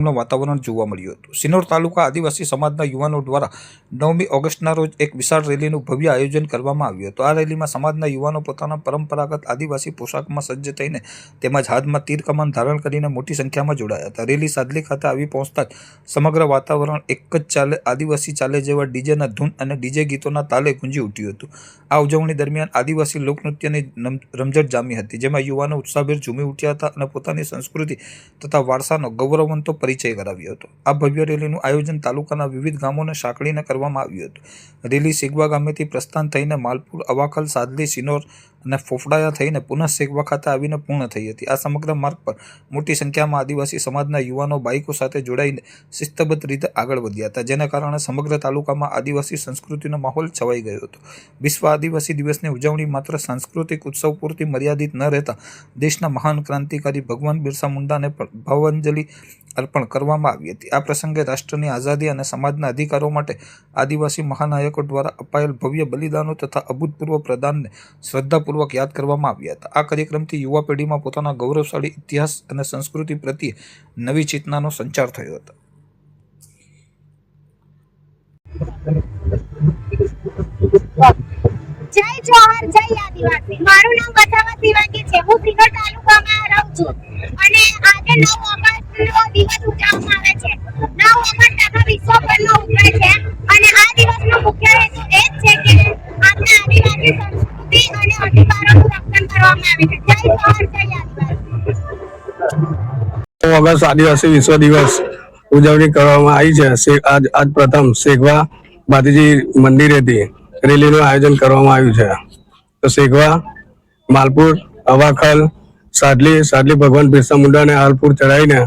વાતાવરણ જોવા મળ્યું હતું। સિનોર તાલુકા આદિવાસી સમાજના યુવાનો દ્વારા 9મી ઓગસ્ટના રોજ એક વિશાળ રેલીનું ભવ્ય આયોજન કરવામાં આવ્યું હતું। આ રેલીમાં સમાજના યુવાનો પોતાના પરંપરાગત આદિવાસી પોશાકમાં સજ્જ થઈને તેમજ હાથમાં તીર કમાન ધારણ કરીને મોટી સંખ્યામાં જોડાયા હતા। રેલી સાદલી ખાતે આવી પહોંચતા જ સમગ્ર વાતાવરણ એક જ ચાલે આદિવાસી ચાલે જેવા ડીજેના ધૂન અને ડીજે ગીતોના તાલે ગુંજી ઉઠ્યું હતું। આ ઉજવણી દરમિયાન આદિવાસી લોકનૃત્યની રમઝટ જામી હતી, જેમાં યુવાનો ઉત્સાહભેર ઝૂમી ઉઠ્યા હતા અને પોતાની સંસ્કૃતિ તથા વારસાનો ગૌરવવંતો પરિચય કરાવ્યો હતો। આ ભવ્ય રેલીનું આયોજન તાલુકાના વિવિધ ગામોને સાંકળીને કરવામાં આવ્યું હતું। રેલી સેગવા ગામેથી પ્રસ્થાન થઈને માલપુર, અવાખલ, સાદલી, સિનોર અને ફોફડાયા થઈને પુનઃ સેગવા ખાતે આવીને પૂર્ણ થઈ હતી। આ સમગ્ર માર્ગ પર મોટી સંખ્યામાં આદિવાસી સમાજના યુવાનો બાઇકો સાથે જોડાઈને શિસ્તબદ્ધ રીતે આગળ વધ્યા હતા, જેના કારણે સમગ્ર તાલુકામાં આદિવાસી સંસ્કૃતિનો માહોલ છવાઈ ગયો હતો। વિશ્વ આદિવાસી દિવસની ઉજવણી માત્ર સાંસ્કૃતિક ઉત્સવ પૂરતી મર્યાદિત ન રહેતા દેશના મહાન ક્રાંતિકારી ભગવાન બિરસા મુંડાને ભાવાંજલિ અર્પણ કરવામાં આવી હતી। આ પ્રસંગે રાષ્ટ્રની આઝાદી અને સમાજના અધિકારો માટે આદિવાસી મહાનાયકો દ્વારા અપાયેલ ભવ્ય બલિદાનો તથા અભૂતપૂર્વ પ્રદાનને શ્રદ્ધાપૂર્વક યાદ કરવામાં આવ્યા હતા। આ કાર્યક્રમથી યુવા પેઢીમાં પોતાના ગૌરવશાળી ઇતિહાસ અને સંસ્કૃતિ પ્રત્યે નવી ચેતનાનો સંચાર થયો હતો। જય જોહર, જય આદિવાસી। મારું નામ કથાવા શિવાજી છે। હું સિનોર તાલુકામાં રહું છું અને આજે 9 ઓગસ્ટનો દિવસ ઉજવવામાં આવે છે। 9 ઓગસ્ટ આખા વિશ્વભરનો ઉજવાય છે અને આ દિવસનો મુખ્ય હેતુ એ જ છે કે આપણા આદિવાસી સંસ્કૃતિ અને અધિકારોનું રક્ષણ કરવામાં આવે છે। જય જોહર, જય આદિવાસી। ઓગસ્ટ આદિવાસી વિશ્વ દિવસ ઉજવણી કરવામાં આવી છે। આજ પ્રથમ સેગવા ભાતીજી મંદિરેથી રેલીનું આયોજન કરવામાં આવ્યું છે। તો સેગવા, માલપુર, અવાખલ, સાદલી ભગવાન બિરસા મુંડાને હાલપુર ચડાવીને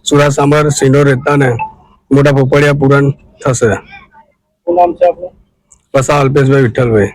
સુરાસામર, સિનોર રેતાને મોટા પોપડિયા પૂરણ થશે। વસા અલ્પેશભાઈ વિઠ્ઠલભાઈ।